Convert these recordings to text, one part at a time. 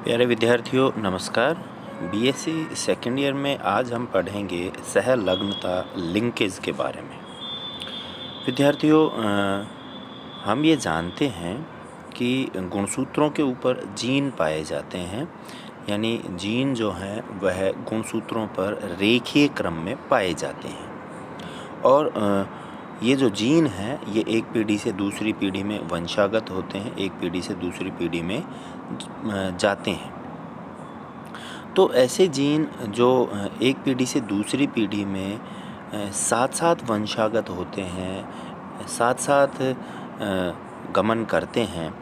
प्यारे विद्यार्थियों नमस्कार। बीएससी सेकेंड ईयर में आज हम पढ़ेंगे सहलग्नता लिंकेज के बारे में। विद्यार्थियों हम ये जानते हैं कि गुणसूत्रों के ऊपर जीन पाए जाते हैं, यानी जीन जो हैं वह गुणसूत्रों पर रेखीय क्रम में पाए जाते हैं। और ये जो जीन हैं ये एक पीढ़ी से दूसरी पीढ़ी में वंशागत होते हैं, एक पीढ़ी से दूसरी पीढ़ी में जाते हैं। तो ऐसे जीन जो एक पीढ़ी से दूसरी पीढ़ी में साथ साथ वंशागत होते हैं, साथ साथ गमन करते हैं,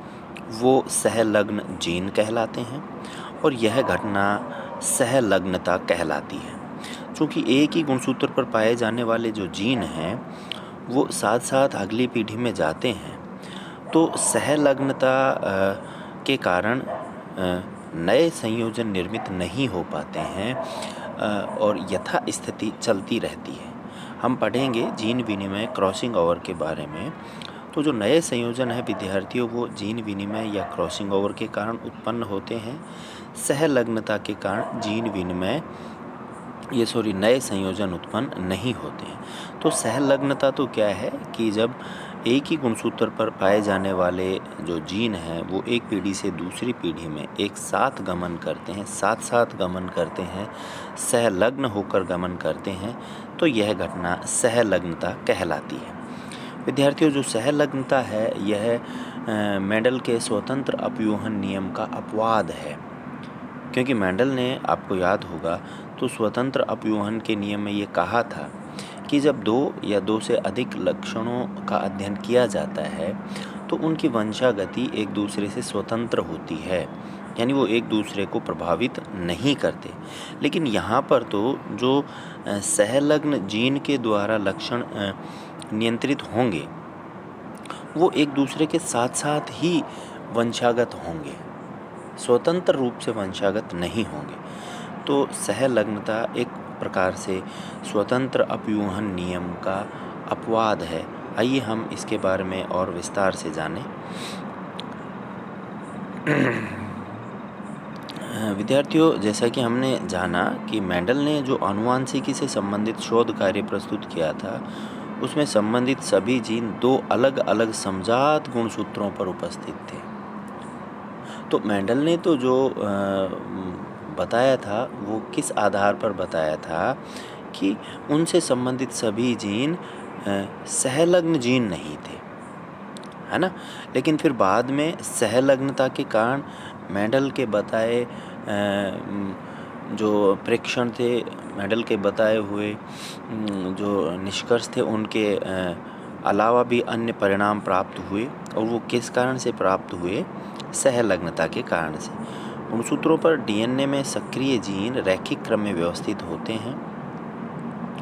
वो सहलग्न जीन कहलाते हैं और यह घटना सहलग्नता कहलाती है। चूँकि एक ही गुणसूत्र पर पाए जाने वाले जो जीन हैं वो साथ साथ अगली पीढ़ी में जाते हैं, तो सहलग्नता के कारण नए संयोजन निर्मित नहीं हो पाते हैं और यथा स्थिति चलती रहती है। हम पढ़ेंगे जीन विनिमय क्रॉसिंग ओवर के बारे में। तो जो नए संयोजन है विद्यार्थियों वो जीन विनिमय या क्रॉसिंग ओवर के कारण उत्पन्न होते हैं। सहलग्नता के कारण जीन विनिमय नए संयोजन उत्पन्न नहीं होते हैं। तो सहलग्नता तो क्या है कि जब एक ही गुणसूत्र पर पाए जाने वाले जो जीन हैं वो एक पीढ़ी से दूसरी पीढ़ी में एक साथ गमन करते हैं, साथ साथ गमन करते हैं, सहलग्न होकर गमन करते हैं, तो यह घटना सहलग्नता कहलाती है। विद्यार्थियों जो सहलग्नता है यह मेंडल के स्वतंत्र अपव्यूहन नियम का अपवाद है, क्योंकि मेंडल ने आपको याद होगा तो स्वतंत्र अपव्यूहन के नियम में ये कहा था कि जब दो या दो से अधिक लक्षणों का अध्ययन किया जाता है तो उनकी वंशागति एक दूसरे से स्वतंत्र होती है, यानी वो एक दूसरे को प्रभावित नहीं करते। लेकिन यहाँ पर तो जो सहलग्न जीन के द्वारा लक्षण नियंत्रित होंगे वो एक दूसरे के साथ साथ ही वंशागत होंगे, स्वतंत्र रूप से वंशागत नहीं होंगे। तो सहलग्नता एक प्रकार से स्वतंत्र अपव्यूहन नियम का अपवाद है। आइए हम इसके बारे में और विस्तार से जानें। विद्यार्थियों जैसा कि हमने जाना कि मेंडल ने जो आनुवांशिकी से संबंधित शोध कार्य प्रस्तुत किया था उसमें संबंधित सभी जीन दो अलग अलग समजात गुणसूत्रों पर उपस्थित थे। तो मेंडल ने तो जो बताया था वो किस आधार पर बताया था कि उनसे संबंधित सभी जीन सहलग्न जीन नहीं थे, है ना। लेकिन फिर बाद में सहलग्नता के कारण मेंडल के बताए जो प्रेक्षण थे, मेंडल के बताए हुए जो निष्कर्ष थे उनके अलावा भी अन्य परिणाम प्राप्त हुए, और वो किस कारण से प्राप्त हुए? सहलग्नता के कारण से। गुणसूत्रों पर डीएनए में सक्रिय जीन रैखिक क्रम में व्यवस्थित होते हैं,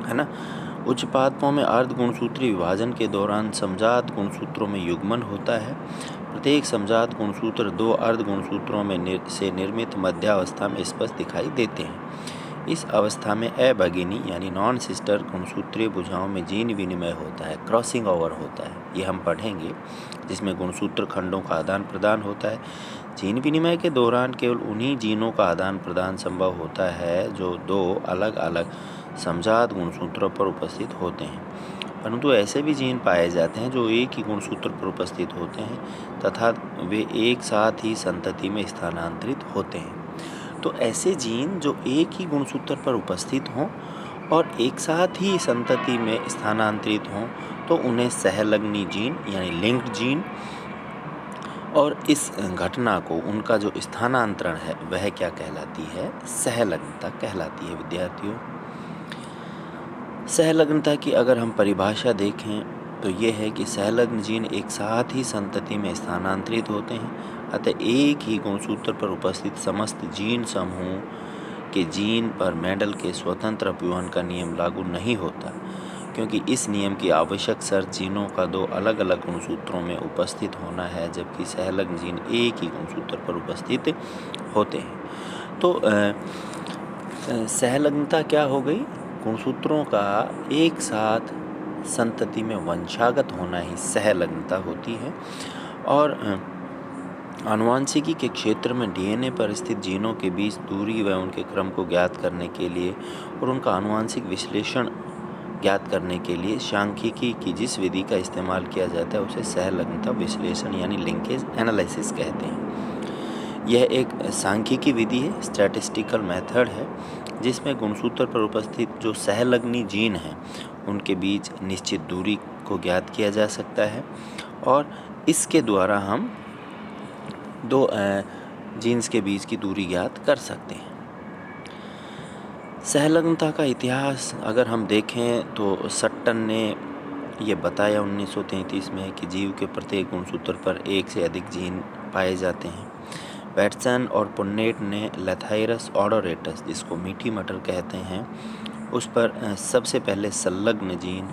है ना। उच्च पादपों में अर्ध गुणसूत्रीय विभाजन के दौरान समजात गुणसूत्रों में युग्मन होता है। प्रत्येक समजात गुणसूत्र दो अर्ध गुणसूत्रों में से निर्मित मध्यावस्था में स्पष्ट दिखाई देते हैं। इस अवस्था में अभगिनी यानी नॉन सिस्टर गुणसूत्रीय भुजाओं में जीन विनिमय होता है, क्रॉसिंग ओवर होता है, ये हम पढ़ेंगे, जिसमें गुणसूत्र खंडों का आदान प्रदान होता है। जीन विनिमय के दौरान केवल उन्हीं जीनों का आदान प्रदान संभव होता है जो दो अलग अलग समजात गुणसूत्रों पर उपस्थित होते हैं, परंतु ऐसे भी जीन पाए जाते हैं जो एक ही गुणसूत्र पर उपस्थित होते हैं तथा वे एक साथ ही संतति में स्थानांतरित होते हैं। तो ऐसे जीन जो एक ही गुणसूत्र पर उपस्थित हों और एक साथ ही संतति में स्थानांतरित हों तो उन्हें सहलग्नी जीन यानी लिंक्ड जीन, और इस घटना को उनका जो स्थानांतरण है वह क्या कहलाती है? सहलग्नता कहलाती है। विद्यार्थियों सहलग्नता की अगर हम परिभाषा देखें तो ये है कि सहलग्न जीन एक साथ ही संतति में स्थानांतरित होते हैं, अतः एक ही गुणसूत्र पर उपस्थित समस्त जीन समूह के जीन पर मेंडल के स्वतंत्र अपव्यूहन का नियम लागू नहीं होता, क्योंकि इस नियम की आवश्यक शर्त जीनों का दो अलग अलग गुणसूत्रों में उपस्थित होना है, जबकि सहलग्न जीन एक ही गुणसूत्र पर उपस्थित होते हैं। तो सहलग्नता क्या हो गई? गुणसूत्रों का एक साथ संतति में वंशागत होना ही सहलग्नता होती है। और आनुवंशिकी के क्षेत्र में डीएनए पर स्थित जीनों के बीच दूरी व उनके क्रम को ज्ञात करने के लिए और उनका आनुवंशिक विश्लेषण ज्ञात करने के लिए सांख्यिकी की जिस विधि का इस्तेमाल किया जाता है उसे सहलग्नता विश्लेषण यानी लिंकेज एनालिसिस कहते हैं। यह एक सांख्यिकी विधि है, स्टैटिस्टिकल मेथड है, जिसमें गुणसूत्र पर उपस्थित जो सहलग्नी जीन हैं उनके बीच निश्चित दूरी को ज्ञात किया जा सकता है और इसके द्वारा हम दो जीन्स के बीच की दूरी ज्ञात कर सकते हैं। सहलग्नता का इतिहास अगर हम देखें तो सट्टन ने ये बताया 1933 में कि जीव के प्रत्येक गुणसूत्र पर एक से अधिक जीन पाए जाते हैं। वैटसन और पुन्नेट ने लैथाइरस ऑडोरेटस, जिसको मीठी मटर कहते हैं, उस पर सबसे पहले संलग्न जीन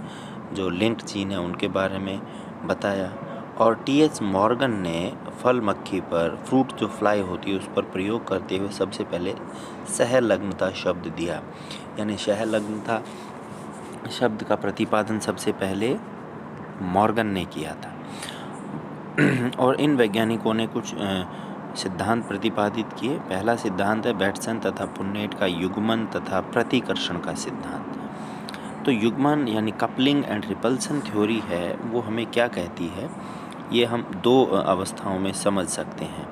जो लिंक्ड जीन है उनके बारे में बताया। और टीएच मॉर्गन ने फल मक्खी पर, फ्रूट जो फ्लाई होती है उस पर प्रयोग करते हुए सबसे पहले सहलग्नता शब्द दिया, यानी सहलग्नता शब्द का प्रतिपादन सबसे पहले मॉर्गन ने किया था। और इन वैज्ञानिकों ने कुछ सिद्धांत प्रतिपादित किए। पहला सिद्धांत है वैटसन तथा पुन्नेट का युग्मन तथा प्रतिकर्षण का सिद्धांत। तो युग्मन यानी कपलिंग एंड रिपल्सन थ्योरी है, वो हमें क्या कहती है, ये हम दो अवस्थाओं में समझ सकते हैं।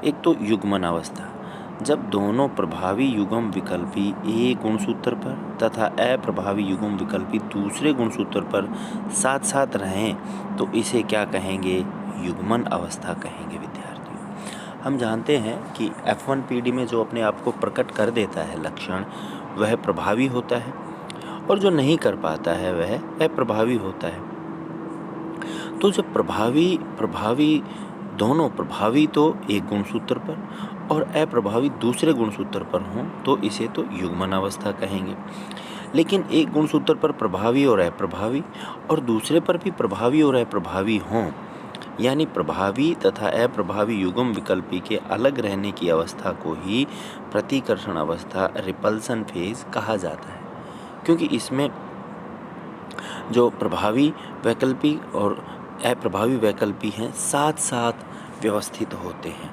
एक तो युग्मन अवस्था, जब दोनों प्रभावी युग्म विकल्पी एक गुणसूत्र पर तथा अप्रभावी युग्म विकल्पी दूसरे गुणसूत्र पर साथ साथ रहें तो इसे क्या कहेंगे, युग्मन अवस्था कहेंगे। विद्यार्थियों, हम जानते हैं कि F1PD में जो अपने आप को प्रकट कर देता है लक्षण, वह प्रभावी होता है और जो नहीं कर पाता है वह अप्रभावी होता है। तो जब प्रभावी दोनों प्रभावी तो एक गुणसूत्र पर और अप्रभावी दूसरे गुणसूत्र पर हों तो इसे तो युग्मन अवस्था कहेंगे। लेकिन एक गुणसूत्र पर प्रभावी और अप्रभावी और दूसरे पर भी प्रभावी और अप्रभावी हों, यानी प्रभावी तथा अप्रभावी युग्म विकल्पी के अलग रहने की अवस्था को ही प्रतिकर्षण अवस्था, रिपल्सन फेज कहा जाता है। क्योंकि इसमें जो प्रभावी वैकल्पी और अप्रभावी वैकल्पी हैं साथ साथ व्यवस्थित होते हैं,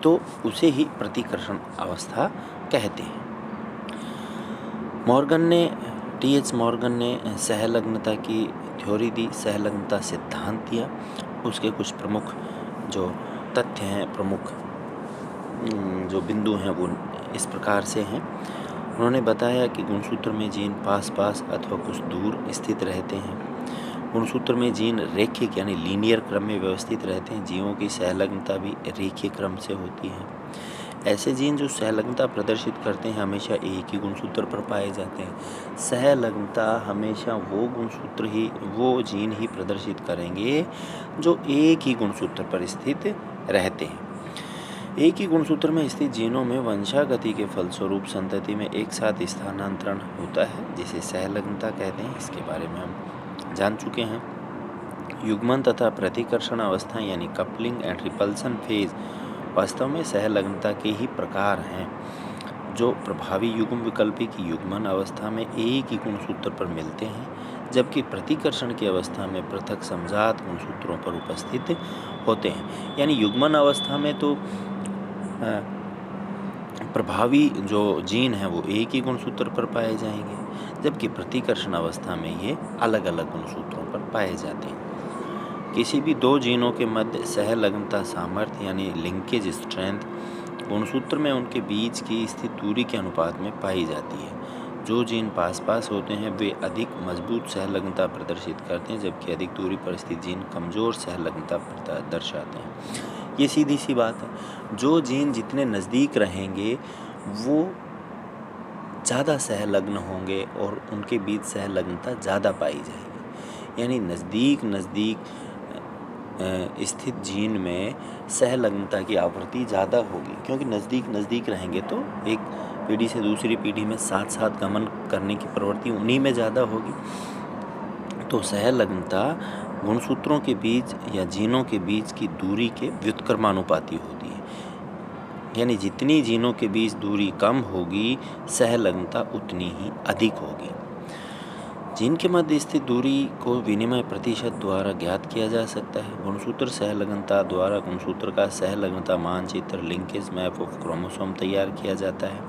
तो उसे ही प्रतिकर्षण अवस्था कहते हैं। टीएच मॉर्गन ने सहलग्नता की थ्योरी दी, सहलग्नता सिद्धांत दिया। उसके कुछ प्रमुख जो तथ्य हैं, प्रमुख जो बिंदु हैं वो इस प्रकार से हैं। उन्होंने बताया कि गुणसूत्र में जीन पास पास अथवा कुछ दूर स्थित रहते हैं। गुणसूत्र में जीन रैखिक यानी लीनियर क्रम में व्यवस्थित रहते हैं। जीवों की सहलग्नता भी रेखीय क्रम से होती है। ऐसे जीन जो सहलग्नता प्रदर्शित करते हैं हमेशा एक ही गुणसूत्र पर पाए जाते हैं। सहलग्नता हमेशा वो जीन ही प्रदर्शित करेंगे जो एक ही गुणसूत्र पर स्थित रहते हैं। एक ही गुणसूत्र में स्थित जीनों में वंशागति के फलस्वरूप संतति में एक साथ स्थानांतरण होता है, जिसे सहलग्नता कहते हैं। इसके बारे में हम जान चुके हैं। युग्मन तथा प्रतिकर्षण अवस्था यानी कपलिंग एंड रिपल्सन फेज वास्तव में सहलग्नता के ही प्रकार हैं, जो प्रभावी युग्म विकल्पी की युग्मन अवस्था में एक ही गुणसूत्र पर मिलते हैं, जबकि प्रतिकर्षण की अवस्था में पृथक समजात गुणसूत्रों पर उपस्थित होते हैं। यानी युग्मन अवस्था में तो प्रभावी जो जीन है वो एक ही गुणसूत्र पर पाए जाएंगे, जबकि प्रतिकर्षण अवस्था में ये अलग अलग गुणसूत्रों पर पाए जाते हैं। किसी भी दो जीनों के मध्य सहलग्नता सामर्थ्य यानी लिंकेज स्ट्रेंथ गुणसूत्र में उनके बीच की स्थित दूरी के अनुपात में पाई जाती है। जो जीन पास पास होते हैं वे अधिक मजबूत सहलग्नता प्रदर्शित करते हैं, जबकि अधिक दूरी पर स्थित जीन कमजोर सहलग्नता दर्शाते हैं। ये सीधी सी बात है। जो जीन जितने नज़दीक रहेंगे वो ज़्यादा सहलग्न होंगे और उनके बीच सहलग्नता ज़्यादा पाई जाएगी। यानी नज़दीक स्थित जीन में सहलग्नता की आवृत्ति ज़्यादा होगी, क्योंकि नज़दीक रहेंगे तो एक पीढ़ी से दूसरी पीढ़ी में साथ साथ गमन करने की प्रवृत्ति उन्हीं में ज़्यादा होगी। तो सहलग्नता गुणसूत्रों के बीच या जीनों के बीच की दूरी के व्युत्क्रमानुपाती होती है। यानी जितनी जीनों के बीच दूरी कम होगी सहलग्नता उतनी ही अधिक होगी। जीन के मध्य स्थित दूरी को विनिमय प्रतिशत द्वारा ज्ञात किया जा सकता है। गुणसूत्र सहलग्नता द्वारा गुणसूत्र का सहलग्नता मानचित्र लिंकेज मैप ऑफ क्रोमोसोम तैयार किया जाता है।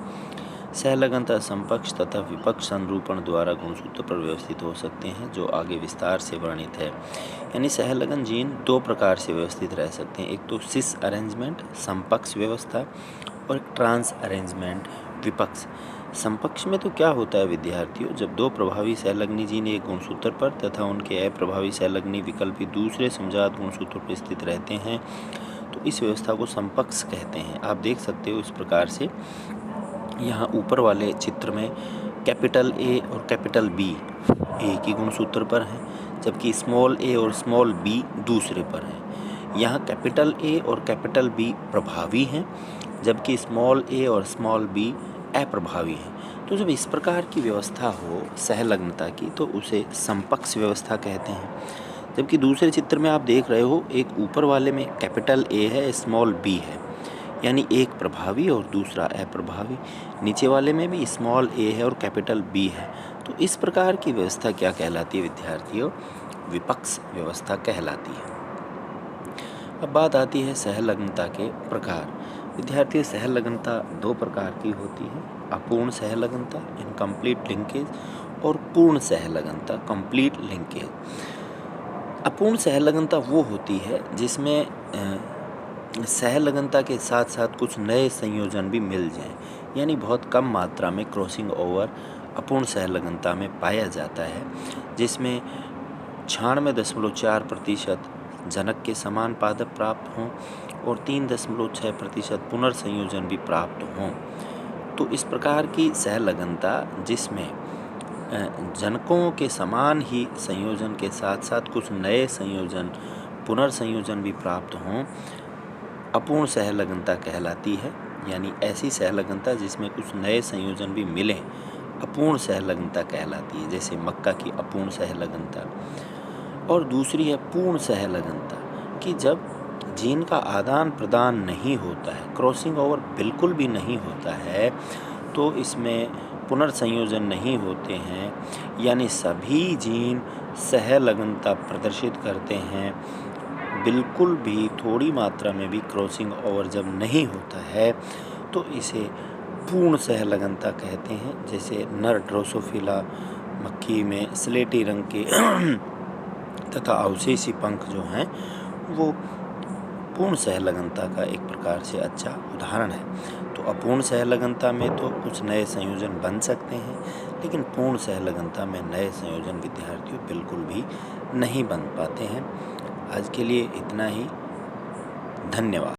सहलग्नता समपक्ष तथा विपक्ष संरूपण द्वारा गुणसूत्र पर व्यवस्थित हो सकते हैं, जो आगे विस्तार से वर्णित है। यानी सहलग्न जीन दो प्रकार से व्यवस्थित रह सकते हैं, एक तो सिस अरेंजमेंट समपक्ष व्यवस्था और एक ट्रांस अरेंजमेंट विपक्ष। समपक्ष में तो क्या होता है विद्यार्थियों, जब दो प्रभावी सहलग्नी जीन एक गुणसूत्र पर तथा उनके अप्रभावी सहलग्नी विकल्पी दूसरे समजात गुणसूत्र पर स्थित रहते हैं, तो इस व्यवस्था को समपक्ष कहते हैं। आप देख सकते हो इस प्रकार से, यहाँ ऊपर वाले चित्र में कैपिटल ए और कैपिटल बी एक ही गुणसूत्र पर हैं, जबकि स्मॉल ए और स्मॉल बी दूसरे पर हैं। यहाँ कैपिटल ए और कैपिटल बी प्रभावी हैं, जबकि स्मॉल ए और स्मॉल बी अप्रभावी हैं। तो जब इस प्रकार की व्यवस्था हो सहलग्नता की, तो उसे समपक्ष व्यवस्था कहते हैं। जबकि दूसरे चित्र में आप देख रहे हो, एक ऊपर वाले में कैपिटल ए है, स्मॉल बी है, यानी एक प्रभावी और दूसरा अप्रभावी। नीचे वाले में भी स्मॉल ए है और कैपिटल बी है। तो इस प्रकार की व्यवस्था क्या कहलाती है विद्यार्थियों? विपक्ष व्यवस्था कहलाती है। अब बात आती है सहलग्नता के प्रकार। विद्यार्थियों, सहलग्नता दो प्रकार की होती है, अपूर्ण सहलग्नता इनकम्प्लीट लिंकेज और पूर्ण सहलग्नता कंप्लीट लिंकेज। अपूर्ण सहलग्नता वो होती है जिसमें सहलग्नता के साथ साथ कुछ नए संयोजन भी मिल जाएं, यानी बहुत कम मात्रा में क्रॉसिंग ओवर अपूर्ण सहलग्नता में पाया जाता है, जिसमें 96.4% जनक के समान पादप प्राप्त हों और 3.6% पुनर्संयोजन भी प्राप्त हों। तो इस प्रकार की सहलग्नता जिसमें जनकों के समान ही संयोजन के साथ साथ कुछ नए संयोजन पुनर्संयोजन भी प्राप्त हों, अपूर्ण सहलग्नता कहलाती है। यानी ऐसी सहलग्नता जिसमें कुछ नए संयोजन भी मिलें, अपूर्ण सहलग्नता कहलाती है, जैसे मक्का की अपूर्ण सहलग्नता। और दूसरी है पूर्ण सहलग्नता, कि जब जीन का आदान प्रदान नहीं होता है, क्रॉसिंग ओवर बिल्कुल भी नहीं होता है, तो इसमें पुनर्संयोजन नहीं होते हैं, यानी सभी जीन सहलग्नता प्रदर्शित करते हैं, बिल्कुल भी थोड़ी मात्रा में भी क्रॉसिंग ओवर जब नहीं होता है, तो इसे पूर्ण सहलग्नता कहते हैं। जैसे नर ड्रोसोफिला मक्खी में स्लेटी रंग के तथा अवशेषी पंख जो हैं, वो पूर्ण सहलग्नता का एक प्रकार से अच्छा उदाहरण है। तो अपूर्ण सहलग्नता में तो कुछ नए संयोजन बन सकते हैं, लेकिन पूर्ण सहलग्नता में नए संयोजन विद्यार्थियों बिल्कुल भी नहीं बन पाते हैं। आज के लिए इतना ही। धन्यवाद।